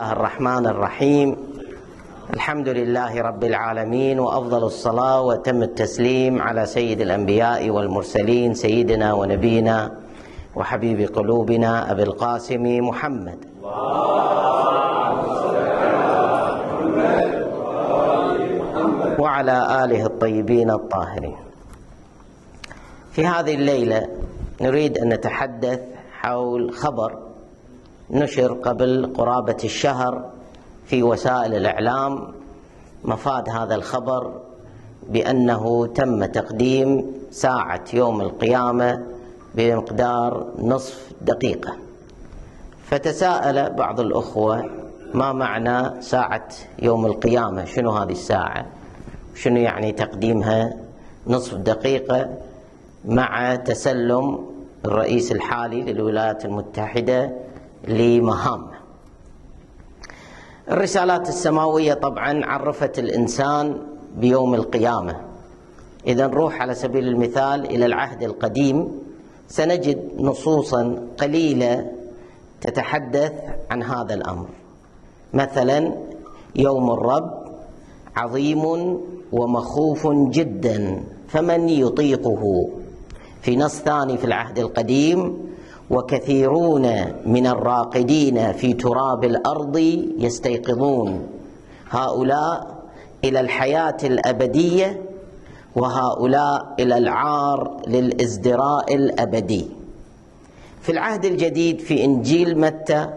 الله الرحمن الرحيم. الحمد لله رب العالمين، وأفضل الصلاة وتم التسليم على سيد الأنبياء والمرسلين سيدنا ونبينا وحبيب قلوبنا أبي القاسم محمد وعلى آله الطيبين الطاهرين. في هذه الليلة نريد أن نتحدث حول خبر نشر قبل قرابة الشهر في وسائل الإعلام. مفاد هذا الخبر بأنه تم تقديم ساعة يوم القيامة بمقدار نصف دقيقة. فتساءل بعض الأخوة: ما معنى ساعة يوم القيامة؟ شنو هذه الساعة؟ شنو يعني تقديمها نصف دقيقة مع تسلم الرئيس الحالي للولايات المتحدة لمهامه؟ الرسالات السماوية طبعا عرفت الإنسان بيوم القيامة. إذا نروح على سبيل المثال إلى العهد القديم، سنجد نصوصا قليلة تتحدث عن هذا الأمر. مثلا: يوم الرب عظيم ومخوف جدا فمن يطيقه. في نص ثاني في العهد القديم: وكثيرون من الراقدين في تراب الأرض يستيقظون، هؤلاء إلى الحياة الأبدية وهؤلاء إلى العار للازدراء الأبدي. في العهد الجديد في إنجيل متى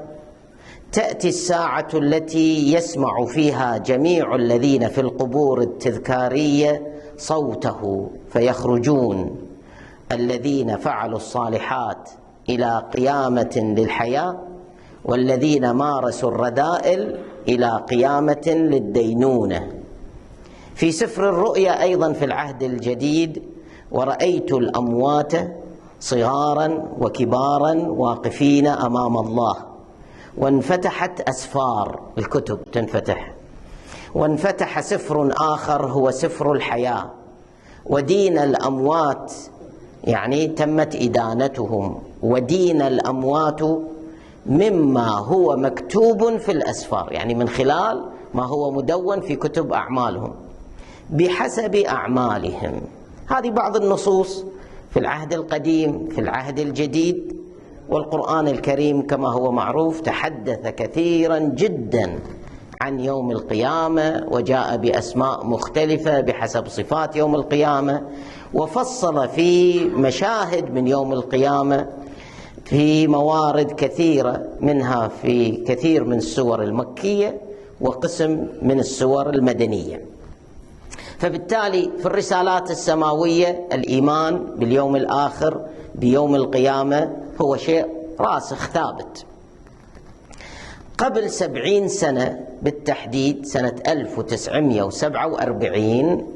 تأتي الساعة التي يسمع فيها جميع الذين في القبور التذكارية صوته فيخرجون، الذين فعلوا الصالحات إلى قيامة للحياة، والذين مارسوا الرذائل إلى قيامة للدينونة. في سفر الرؤيا أيضا في العهد الجديد: ورأيت الأموات صغارا وكبارا واقفين أمام الله، وانفتحت أسفار الكتب تنفتح، وانفتح سفر آخر هو سفر الحياة، ودين الأموات يعني تمت إدانتهم، ودين الأموات مما هو مكتوب في الأسفار، يعني من خلال ما هو مدون في كتب أعمالهم بحسب أعمالهم. هذه بعض النصوص في العهد القديم. في العهد الجديد والقرآن الكريم كما هو معروف تحدث كثيرا جدا عن يوم القيامة، وجاء بأسماء مختلفة بحسب صفات يوم القيامة، وفصل في مشاهد من يوم القيامة في موارد كثيرة، منها في كثير من السور المكية وقسم من السور المدنية. فبالتالي في الرسالات السماوية الإيمان باليوم الآخر بيوم القيامة هو شيء راسخ ثابت. قبل 70 سنة بالتحديد، سنة 1947،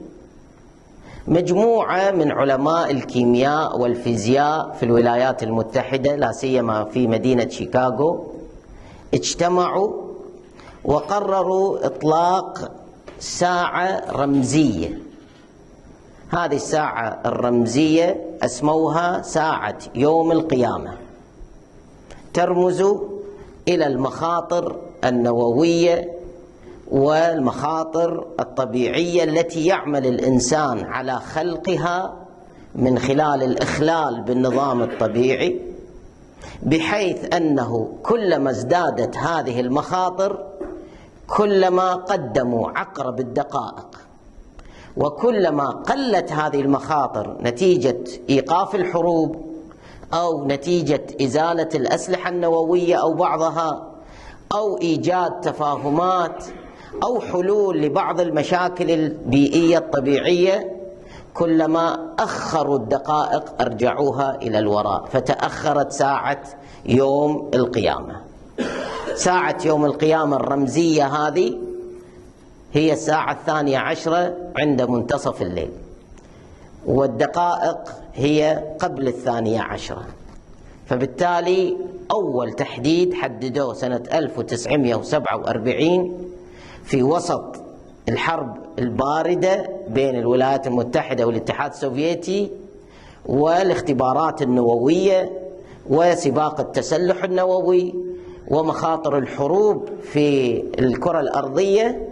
مجموعة من علماء الكيمياء والفيزياء في الولايات المتحدة، لا سيما في مدينة شيكاغو، اجتمعوا وقرروا إطلاق ساعة رمزية. هذه الساعة الرمزية أسموها ساعة يوم القيامة، ترمز إلى المخاطر النووية والمخاطر الطبيعية التي يعمل الإنسان على خلقها من خلال الإخلال بالنظام الطبيعي، بحيث أنه كلما ازدادت هذه المخاطر كلما قدموا عقرب الدقائق، وكلما قلت هذه المخاطر نتيجة إيقاف الحروب أو نتيجة إزالة الأسلحة النووية أو بعضها، أو إيجاد تفاهمات أو حلول لبعض المشاكل البيئية الطبيعية، كلما أخروا الدقائق أرجعوها إلى الوراء، فتأخرت ساعة يوم القيامة. ساعة يوم القيامة الرمزية هذه هي الساعة 12 عند منتصف الليل، والدقائق هي قبل 12. فبالتالي أول تحديد حددوه سنة 1947 في وسط الحرب الباردة بين الولايات المتحدة والاتحاد السوفيتي، والاختبارات النووية وسباق التسلح النووي ومخاطر الحروب في الكرة الأرضية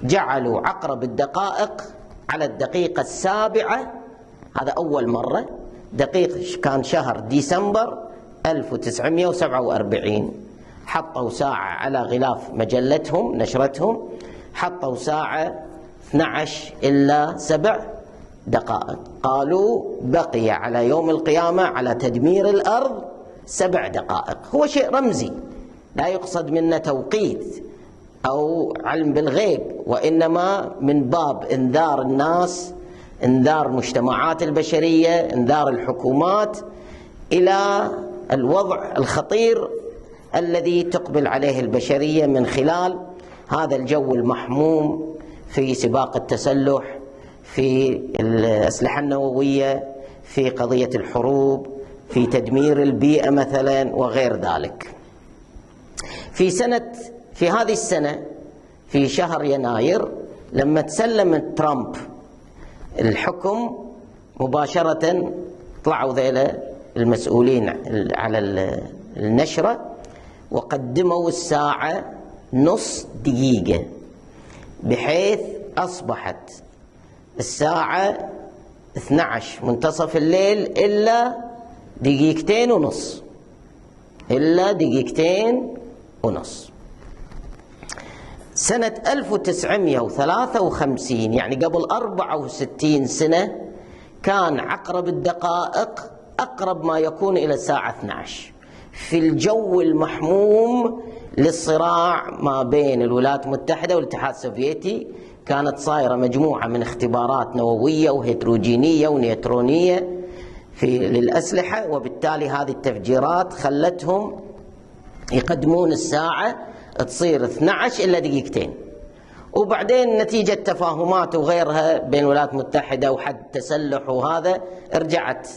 جعلوا عقرب الدقائق على الدقيقة 7. هذا أول مرة، دقيقة كان شهر ديسمبر 1947. حطوا ساعة على غلاف مجلتهم نشرتهم، حطوا ساعة 12 إلا 7 دقائق. قالوا بقي على يوم القيامة على تدمير الأرض 7 دقائق. هو شيء رمزي، لا يقصد منه توقيت أو علم بالغيب، وإنما من باب إنذار الناس، إنذار المجتمعات البشرية، إنذار الحكومات إلى الوضع الخطير الذي تقبل عليه البشرية من خلال هذا الجو المحموم في سباق التسلح، في الأسلحة النووية، في قضية الحروب، في تدمير البيئة مثلا وغير ذلك. في هذه السنة في شهر يناير لما تسلم ترامب الحكم مباشرة، طلعوا ذيلا المسؤولين على النشرة وقدموا الساعة نص دقيقة، بحيث أصبحت الساعة 12 منتصف الليل إلا 2.5 إلا 2.5. سنة 1953 يعني قبل 64 سنة كان عقرب الدقائق أقرب ما يكون إلى الساعة 12 في الجو المحموم للصراع ما بين الولايات المتحدة والاتحاد السوفيتي. كانت صايرة مجموعة من اختبارات نووية وهيدروجينية ونيوترونية للأسلحة، وبالتالي هذه التفجيرات خلتهم يقدمون الساعة تصير 12 إلا 2 دقيقة. وبعدين نتيجة تفاهمات وغيرها بين الولايات المتحدة وحد تسلح وهذا رجعت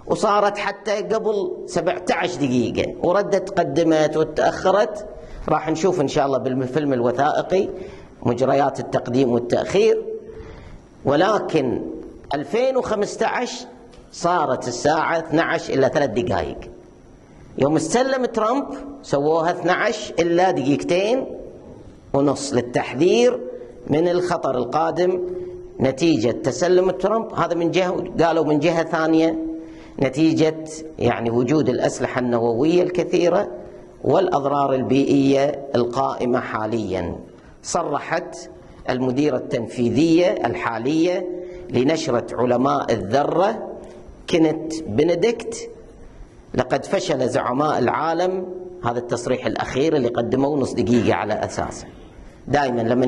وصارت حتى قبل 17 دقيقة، وردت قدمت وتأخرت. راح نشوف إن شاء الله بالفيلم الوثائقي مجريات التقديم والتأخير. ولكن 2015 صارت الساعة 12 إلا 3 دقائق. يوم استلم ترامب سووها 12 إلا 2.5 للتحذير من الخطر القادم نتيجة تسلم ترامب. هذا من جهة، قالوا من جهة ثانية نتيجة يعني وجود الأسلحة النووية الكثيرة والأضرار البيئية القائمة حاليا. صرحت المديرة التنفيذية الحالية لنشرة علماء الذرة كينيت بنديكت: لقد فشل زعماء العالم. هذا التصريح الأخير اللي قدموه نص دقيقة على أساسه. دائما لما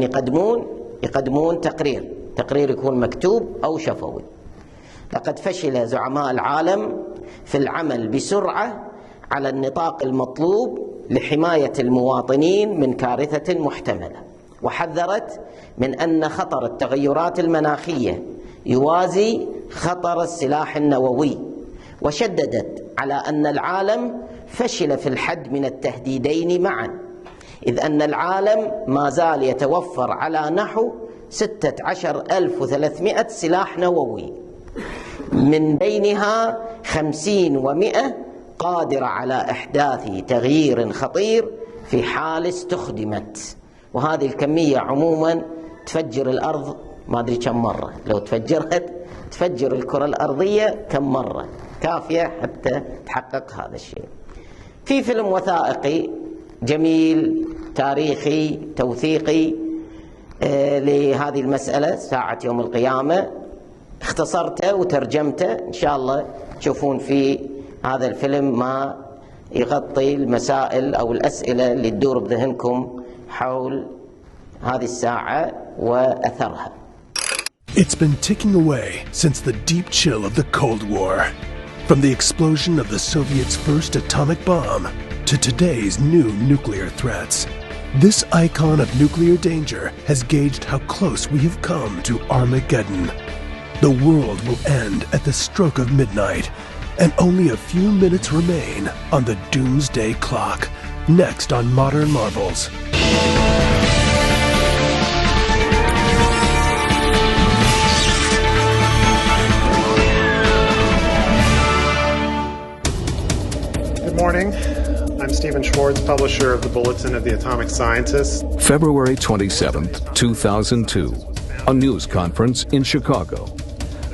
يقدمون تقرير يكون مكتوب أو شفوي. لقد فشل زعماء العالم في العمل بسرعة على النطاق المطلوب لحماية المواطنين من كارثة محتملة، وحذرت من أن خطر التغيرات المناخية يوازي خطر السلاح النووي، وشددت على أن العالم فشل في الحد من التهديدين معا، إذ أن العالم ما زال يتوفر على نحو 16,300 سلاح نووي، من بينها 50 و100 قادرة على إحداث تغيير خطير في حال استخدمت. وهذه الكمية عموما تفجر الأرض ما أدري كم مرة، لو تفجرت تفجر الكرة الأرضية كم مرة، كافية حتى تحقق هذا الشيء. في فيلم وثائقي جميل تاريخي توثيقي لهذه المسألة، ساعة يوم القيامة، اختصرته وترجمته. إن شاء الله تشوفون في هذا الفيلم ما يغطي المسائل أو الأسئلة اللي تدور بذهنكم حول هذه الساعة وأثرها. It's been ticking away since the deep chill of the Cold War. From the explosion of the Soviets' first atomic bomb to today's new nuclear threats, this icon of nuclear danger has gauged how close we have come to Armageddon. The world will end at the stroke of midnight, and only a few minutes remain on the doomsday clock. Next on Modern Marvels. Good morning. I'm Stephen Schwartz, publisher of the Bulletin of the Atomic Scientists. February 27th, 2002, a news conference in Chicago.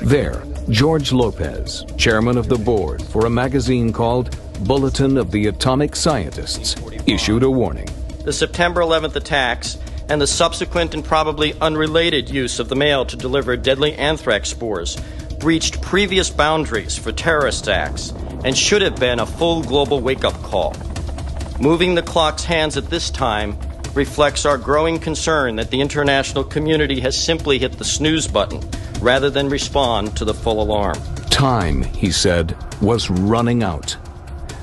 There, George Lopez, chairman of the board for a magazine called Bulletin of the Atomic Scientists, issued a warning. The September 11th attacks and the subsequent and probably unrelated use of the mail to deliver deadly anthrax spores breached previous boundaries for terrorist acts and should have been a full global wake-up call. Moving the clock's hands at this time reflects our growing concern that the international community has simply hit the snooze button rather than respond to the full alarm. Time, he said, was running out.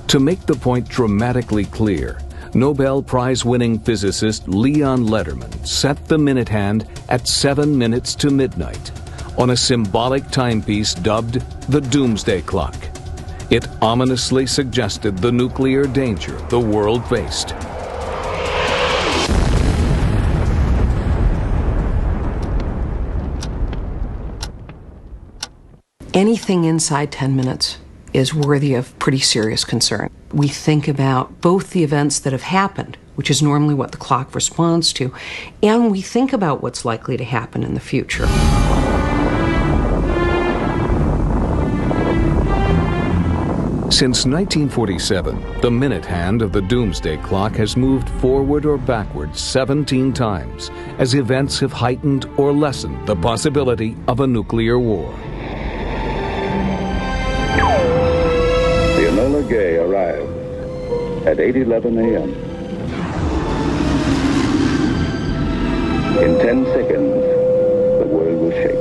To make the point dramatically clear, Nobel Prize-winning physicist Leon Lederman set the minute hand at 7 minutes to midnight on a symbolic timepiece dubbed the Doomsday Clock. It ominously suggested the nuclear danger the world faced. Anything inside 10 minutes is worthy of pretty serious concern. We think about both the events that have happened, which is normally what the clock responds to, and we think about what's likely to happen in the future. Since 1947, the minute hand of the Doomsday Clock has moved forward or backward 17 times as events have heightened or lessened the possibility of a nuclear war. The Enola Gay arrived at 8:11 a.m. In 10 seconds, the world will shake.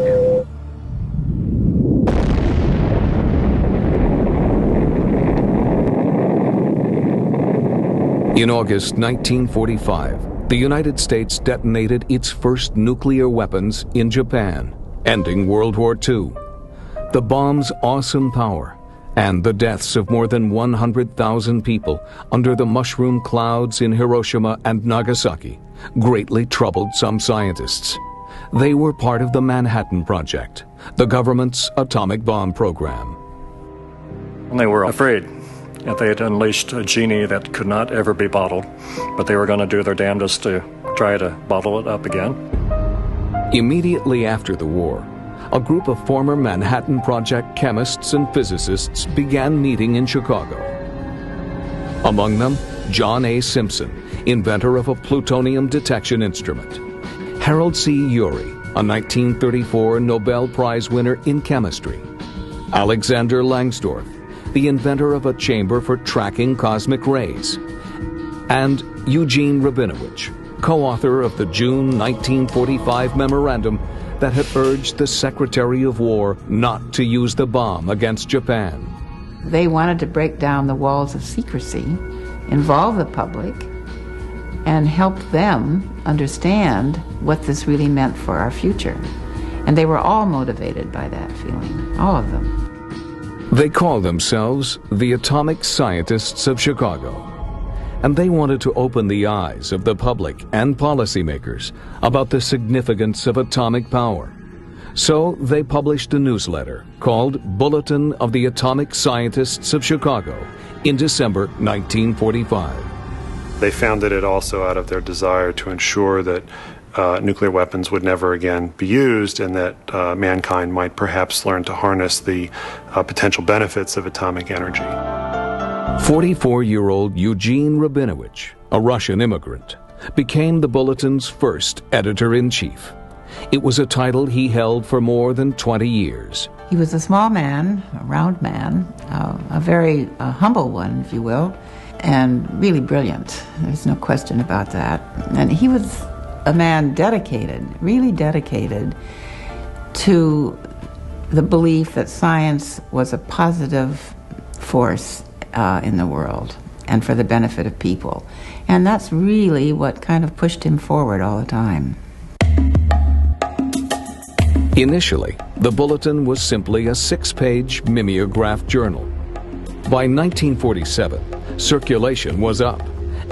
In August 1945, the United States detonated its first nuclear weapons in Japan, ending World War II. The bomb's awesome power and the deaths of more than 100,000 people under the mushroom clouds in Hiroshima and Nagasaki greatly troubled some scientists. They were part of the Manhattan Project, the government's atomic bomb program. They were afraid that they had unleashed a genie that could not ever be bottled, but they were going to do their damnedest to try to bottle it up again. Immediately after the war, a group of former Manhattan Project chemists and physicists began meeting in Chicago. Among them, John A. Simpson, inventor of a plutonium detection instrument; Harold C. Urey, a 1934 Nobel Prize winner in chemistry; Alexander Langsdorff, the inventor of a chamber for tracking cosmic rays; and Eugene Rabinovich, co-author of the June 1945 memorandum that had urged the Secretary of War not to use the bomb against Japan. They wanted to break down the walls of secrecy, involve the public, and help them understand what this really meant for our future. And they were all motivated by that feeling, all of them. They called themselves the Atomic Scientists of Chicago, and they wanted to open the eyes of the public and policymakers about the significance of atomic power. So they published a newsletter called Bulletin of the Atomic Scientists of Chicago in December 1945. They founded it also out of their desire to ensure that nuclear weapons would never again be used, and that mankind might perhaps learn to harness the potential benefits of atomic energy. 44-year-old Eugene Rabinovich, a Russian immigrant, became the Bulletin's first editor-in-chief. It was a title he held for more than 20 years. He was a small man, a round man, a very humble one, if you will, and really brilliant. There's no question about that. And he was a man dedicated, really dedicated, to the belief that science was a positive force in the world and for the benefit of people. And that's really what kind of pushed him forward all the time. Initially, the Bulletin was simply a 6-page mimeograph journal. By 1947, circulation was up,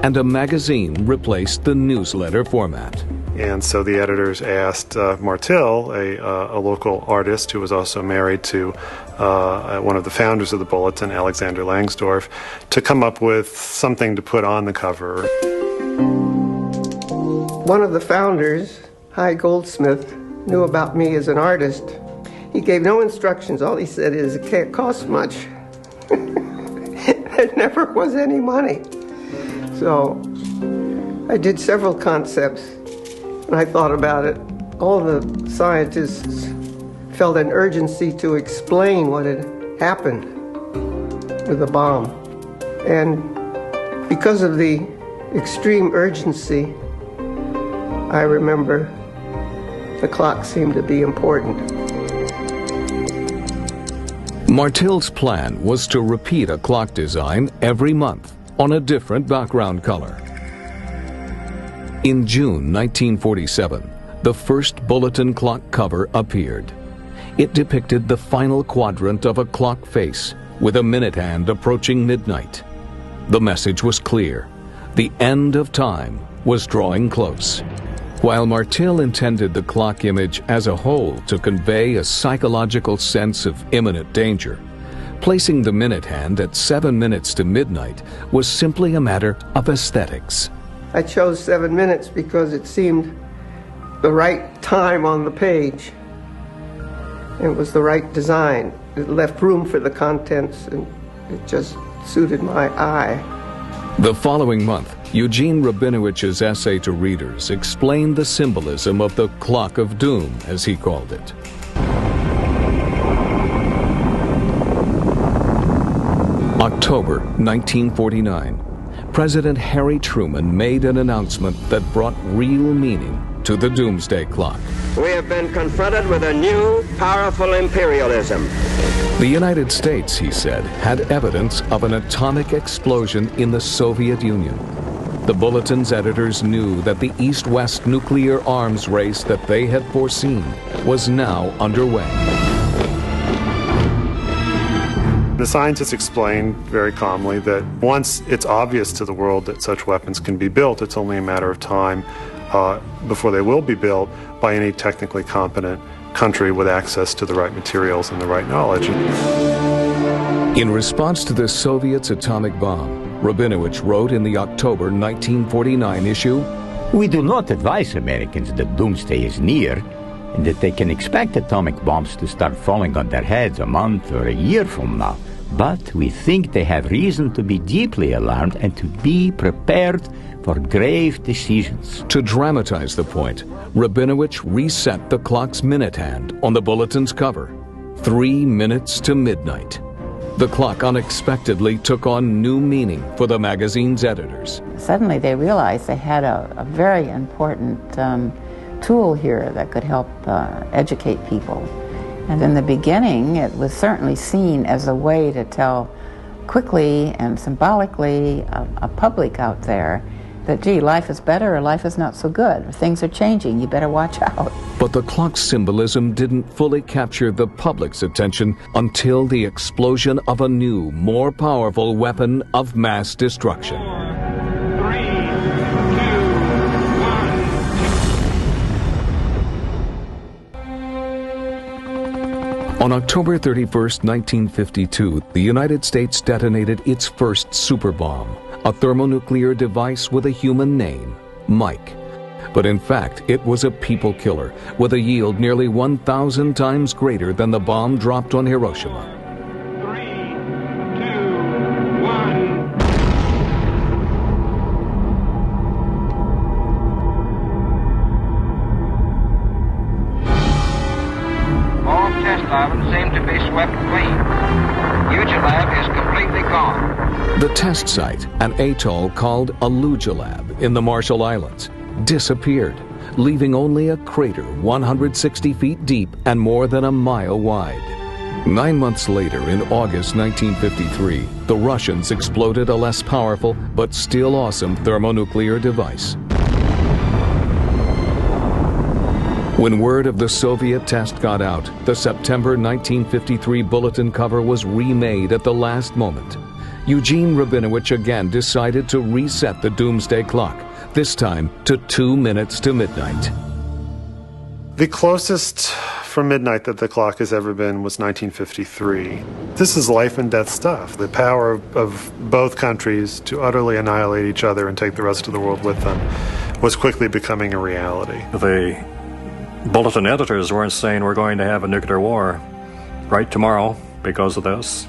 and a magazine replaced the newsletter format. And so the editors asked Martil, a local artist who was also married to one of the founders of the Bulletin, Alexander Langsdorff, to come up with something to put on the cover. One of the founders, Hy Goldsmith, knew about me as an artist. He gave no instructions. All he said is, it can't cost much. There never was any money. So I did several concepts, and I thought about it. All the scientists felt an urgency to explain what had happened with the bomb. And because of the extreme urgency, I remember the clock seemed to be important. Martil's plan was to repeat a clock design every month on a different background color. In June 1947, the first bulletin clock cover appeared. It depicted the final quadrant of a clock face with a minute hand approaching midnight. The message was clear. The end of time was drawing close. While Martil intended the clock image as a whole to convey a psychological sense of imminent danger, placing the minute hand at 7 minutes to midnight was simply a matter of aesthetics. I chose 7 minutes because it seemed the right time on the page. It was the right design. It left room for the contents, and it just suited my eye. The following month, Eugene Rabinovich's essay to readers explained the symbolism of the Clock of Doom, as he called it. October 1949. President Harry Truman made an announcement that brought real meaning to the Doomsday Clock. We have been confronted with a new, powerful imperialism. The United States, he said, had evidence of an atomic explosion in the Soviet Union. The Bulletin's editors knew that the East-West nuclear arms race that they had foreseen was now underway. The scientists explained very calmly that once it's obvious to the world that such weapons can be built, it's only a matter of time before they will be built by any technically competent country with access to the right materials and the right knowledge. In response to the Soviets' atomic bomb, Rabinovich wrote in the October 1949 issue, "We do not advise Americans that doomsday is near and that they can expect atomic bombs to start falling on their heads a month or a year from now. But we think they have reason to be deeply alarmed and to be prepared for grave decisions." To dramatize the point, Rabinovich reset the clock's minute hand on the Bulletin's cover, 3 minutes to midnight. The clock unexpectedly took on new meaning for the magazine's editors. Suddenly they realized they had a very important tool here that could help educate people. And in the beginning, it was certainly seen as a way to tell quickly and symbolically a public out there that, gee, life is better or life is not so good, or things are changing, you better watch out. But the clock's symbolism didn't fully capture the public's attention until the explosion of a new, more powerful weapon of mass destruction. 3, 2, 1. On October 31st, 1952, the United States detonated its first superbomb, a thermonuclear device with a human name, Mike. But in fact, it was a people killer with a yield nearly 1,000 times greater than the bomb dropped on Hiroshima. 3, 2, 1. All test islands seem to be swept clean. Ugilab is completely gone. The test site, an atoll called Alujilab in the Marshall Islands, disappeared, leaving only a crater 160 feet deep and more than a mile wide. 9 months later, in August 1953, the Russians exploded a less powerful but still awesome thermonuclear device. When word of the Soviet test got out, the September 1953 bulletin cover was remade at the last moment. Eugene Rabinovich again decided to reset the doomsday clock, this time to 2 minutes to midnight. The closest from midnight that the clock has ever been was 1953. This is life and death stuff. The power of both countries to utterly annihilate each other and take the rest of the world with them was quickly becoming a reality. The bulletin editors weren't saying we're going to have a nuclear war right tomorrow because of this,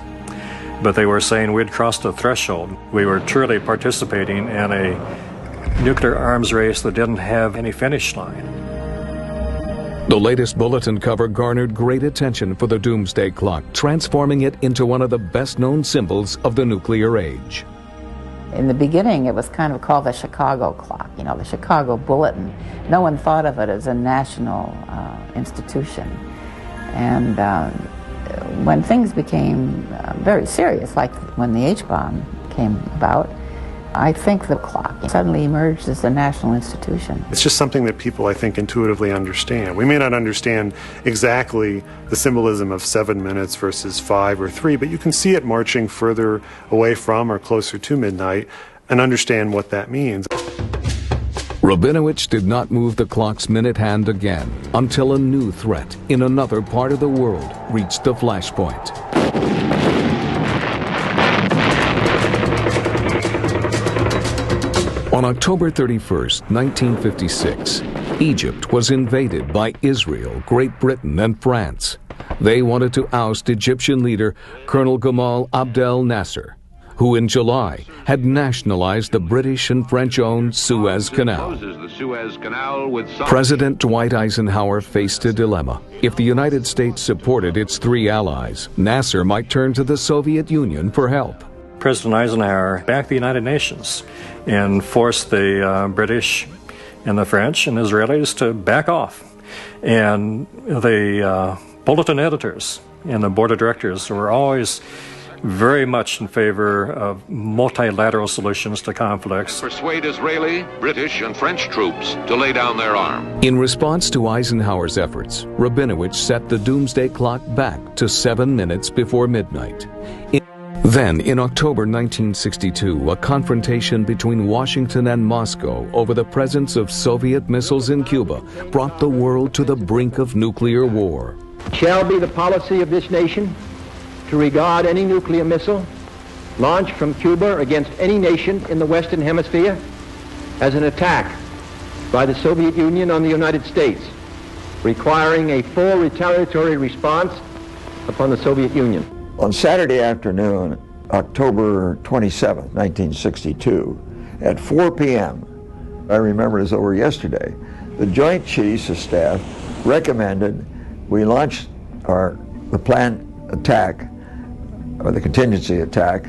but they were saying we'd crossed a threshold. We were truly participating in a nuclear arms race that didn't have any finish line. The latest bulletin cover garnered great attention for the doomsday clock, transforming it into one of the best-known symbols of the nuclear age. In the beginning, it was kind of called the Chicago clock, you know, the Chicago Bulletin. No one thought of it as a national institution. And when things became very serious, like when the H-bomb came about, I think the clock suddenly emerged as a national institution. It's just something that people, I think, intuitively understand. We may not understand exactly the symbolism of 7 minutes versus 5 or 3, but you can see it marching further away from or closer to midnight and understand what that means. Rabinovich did not move the clock's minute hand again until a new threat in another part of the world reached the flashpoint. On October 31st, 1956, Egypt was invaded by Israel, Great Britain, and France. They wanted to oust Egyptian leader Colonel Gamal Abdel Nasser, who in July had nationalized the British and French-owned Suez Canal. President Dwight Eisenhower faced a dilemma. If the United States supported its three allies, Nasser might turn to the Soviet Union for help. President Eisenhower backed the United Nations and forced the British and the French and Israelis to back off. And the bulletin editors and the board of directors were always very much in favor of multilateral solutions to conflicts. Persuade Israeli, British, and French troops to lay down their arms. In response to Eisenhower's efforts, Rabinovich set the doomsday clock back to 7 minutes before midnight. Then, in October 1962, a confrontation between Washington and Moscow over the presence of Soviet missiles in Cuba brought the world to the brink of nuclear war. It shall be the policy of this nation to regard any nuclear missile launched from Cuba against any nation in the Western Hemisphere as an attack by the Soviet Union on the United States, requiring a full retaliatory response upon the Soviet Union. On Saturday afternoon, October 27, 1962, at 4 p.m., I remember it as over yesterday, the Joint Chiefs of Staff recommended we launch the planned attack, or the contingency attack,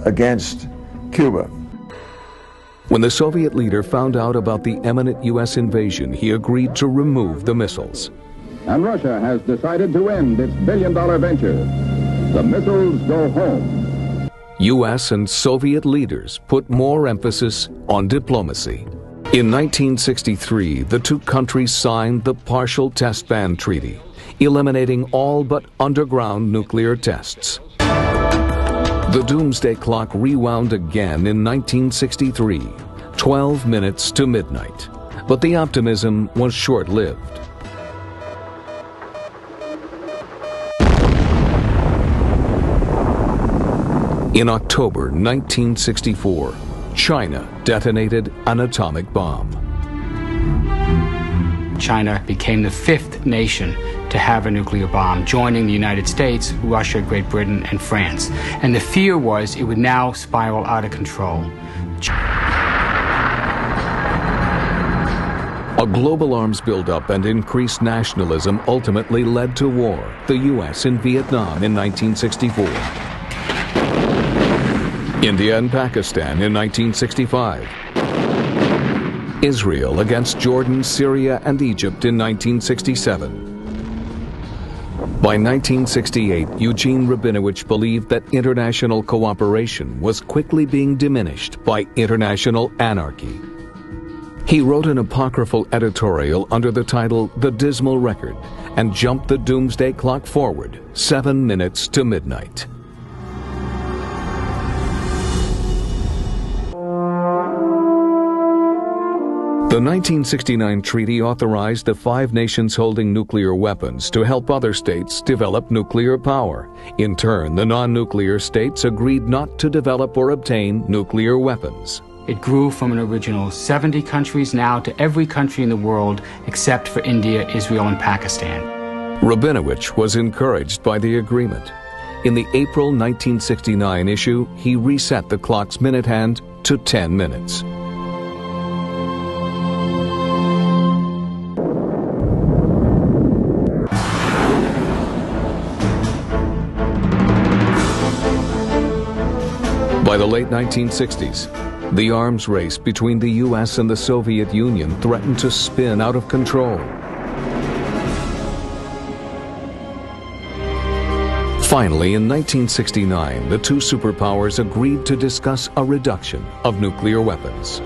against Cuba. When the Soviet leader found out about the imminent U.S. invasion, he agreed to remove the missiles. And Russia has decided to end its billion-dollar venture. The missiles go home. U.S. and Soviet leaders put more emphasis on diplomacy. In 1963, the two countries signed the Partial Test Ban Treaty, eliminating all but underground nuclear tests. The doomsday clock rewound again in 1963, 12 minutes to midnight. But the optimism was short-lived. In October 1964, China detonated an atomic bomb. China became the fifth nation to have a nuclear bomb, joining the United States, Russia, Great Britain, and France. And the fear was it would now spiral out of control. A global arms buildup and increased nationalism ultimately led to war, the U.S. in Vietnam in 1964. India and Pakistan in 1965. Israel against Jordan, Syria, and Egypt in 1967. By 1968, Eugene Rabinovich believed that international cooperation was quickly being diminished by international anarchy. He wrote an apocryphal editorial under the title The Dismal Record and jumped the doomsday clock forward 7 minutes to midnight. The 1969 treaty authorized the 5 nations holding nuclear weapons to help other states develop nuclear power. In turn, the non-nuclear states agreed not to develop or obtain nuclear weapons. It grew from an original 70 countries now to every country in the world except for India, Israel, and Pakistan. Rabinovich was encouraged by the agreement. In the April 1969 issue, he reset the clock's minute hand to 10 minutes. By the late 1960s, the arms race between the U.S. and the Soviet Union threatened to spin out of control. Finally, in 1969, the 2 superpowers agreed to discuss a reduction of nuclear weapons.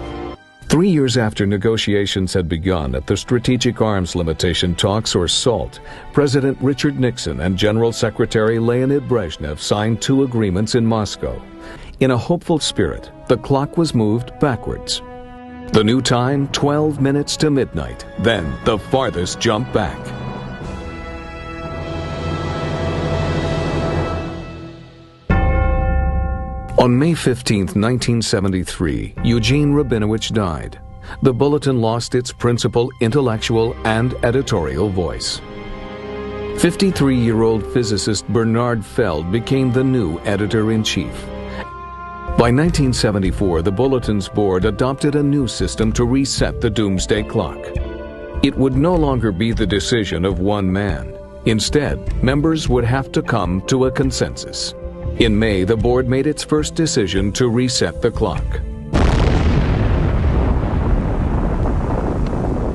3 years after negotiations had begun at the Strategic Arms Limitation Talks, or SALT, President Richard Nixon and General Secretary Leonid Brezhnev signed 2 agreements in Moscow. In a hopeful spirit, the clock was moved backwards. The new time, 12 minutes to midnight, then the farthest jump back. On May 15, 1973, Eugene Rabinovich died. The Bulletin lost its principal intellectual and editorial voice. 53-year-old physicist Bernard Feld became the new editor-in-chief. By 1974, the Bulletin's board adopted a new system to reset the doomsday clock. It would no longer be the decision of one man. Instead, members would have to come to a consensus. In May, the board made its first decision to reset the clock.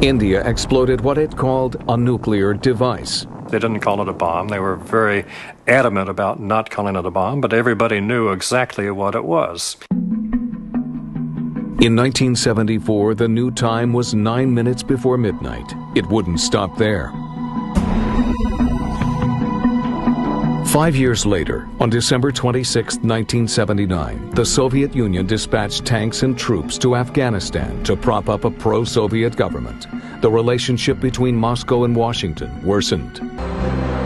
India exploded what it called a nuclear device. They didn't call it a bomb. They were very adamant about not calling it a bomb, but everybody knew exactly what it was. In 1974, the new time was 9 minutes before midnight. It wouldn't stop there. 5 years later, on December 26, 1979, the Soviet Union dispatched tanks and troops to Afghanistan to prop up a pro-Soviet government. The relationship between Moscow and Washington worsened.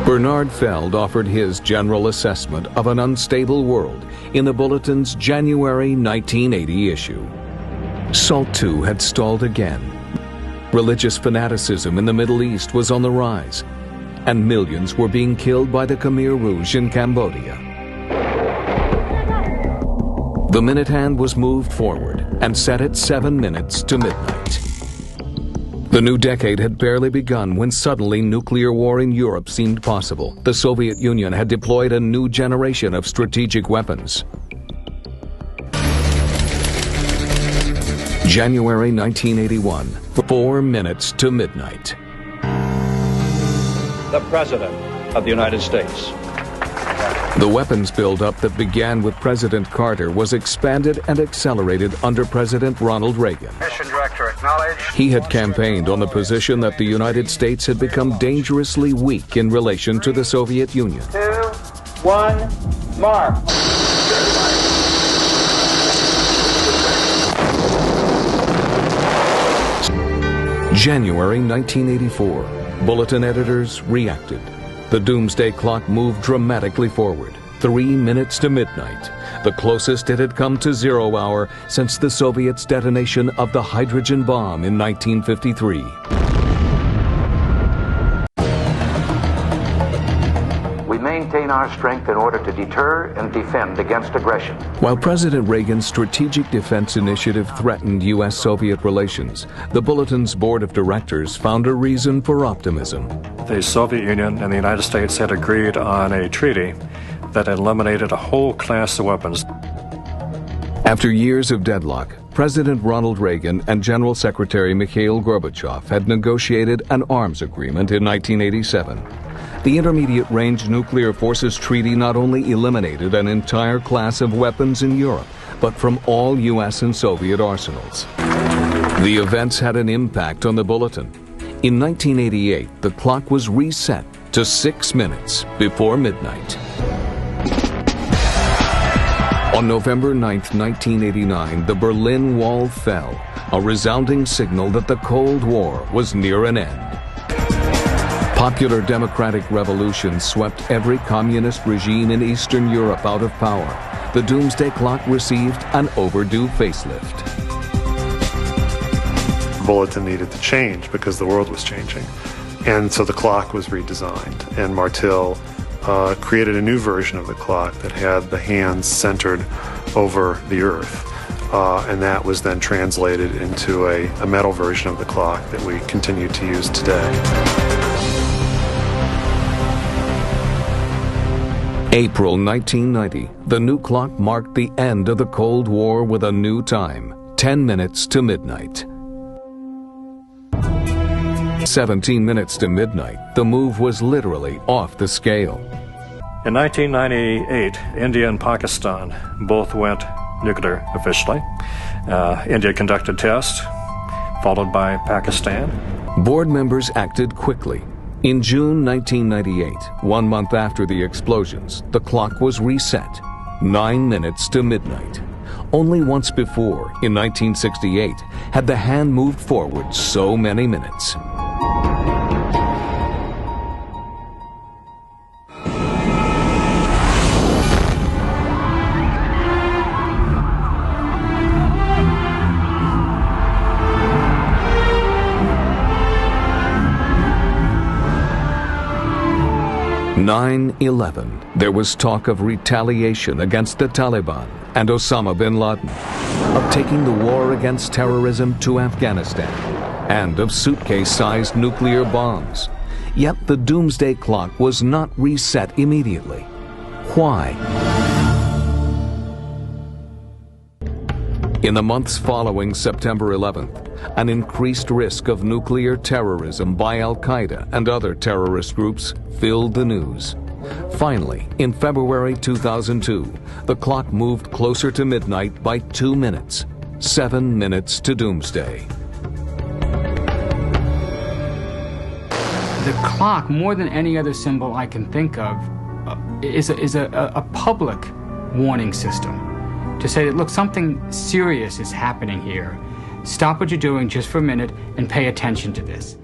Bernard Feld offered his general assessment of an unstable world in the Bulletin's January 1980 issue. SALT II had stalled again. Religious fanaticism in the Middle East was on the rise, and millions were being killed by the Khmer Rouge in Cambodia. The minute hand was moved forward and set at 7 minutes to midnight. The new decade had barely begun when suddenly nuclear war in Europe seemed possible. The Soviet Union had deployed a new generation of strategic weapons. January 1981, 4 minutes to midnight. The President of the United States. The weapons buildup that began with President Carter was expanded and accelerated under President Ronald Reagan. Mission Director acknowledged. He had campaigned on the position that the United States had become dangerously weak in relation to the Soviet Union. 2, 1, mark. January 1984. Bulletin editors reacted. The doomsday clock moved dramatically forward, 3 minutes to midnight, the closest it had come to 0 hour since the Soviets' detonation of the hydrogen bomb in 1953. We maintain our strength in order to deter and defend against aggression. While President Reagan's Strategic Defense Initiative threatened U.S.-Soviet relations, the Bulletin's board of directors found a reason for optimism. The Soviet Union and the United States had agreed on a treaty that eliminated a whole class of weapons. After years of deadlock, President Ronald Reagan and General Secretary Mikhail Gorbachev had negotiated an arms agreement in 1987. The Intermediate Range Nuclear Forces Treaty not only eliminated an entire class of weapons in Europe, but from all U.S. and Soviet arsenals. The events had an impact on the Bulletin. In 1988, the clock was reset to 6 minutes before midnight. On November 9, 1989, the Berlin Wall fell, a resounding signal that the Cold War was near an end. Popular democratic revolution swept every communist regime in Eastern Europe out of power. The doomsday clock received an overdue facelift. The bulletin needed to change because the world was changing. And so the clock was redesigned, and Martil created a new version of the clock that had the hands centered over the earth. And that was then translated into a metal version of the clock that we continue to use today. April 1990, the new clock marked the end of the Cold War with a new time, 10 minutes to midnight. 17 minutes to midnight, the move was literally off the scale. In 1998, India and Pakistan both went nuclear officially. India conducted tests, followed by Pakistan. Board members acted quickly. In June 1998, 1 month after the explosions, the clock was reset, 9 minutes to midnight. Only once before, in 1968, had the hand moved forward so many minutes. (9/11). There was talk of retaliation against the Taliban and Osama bin Laden, of taking the war against terrorism to Afghanistan, and of suitcase-sized nuclear bombs. Yet the doomsday clock was not reset immediately. Why? In the months following September 11th, an increased risk of nuclear terrorism by Al-Qaeda and other terrorist groups filled the news. Finally, in February 2002, the clock moved closer to midnight by 2 minutes, 7 minutes to doomsday. The clock, more than any other symbol I can think of, is a public warning system to say that, look, something serious is happening here. Stop what you're doing just for a minute and pay attention to this.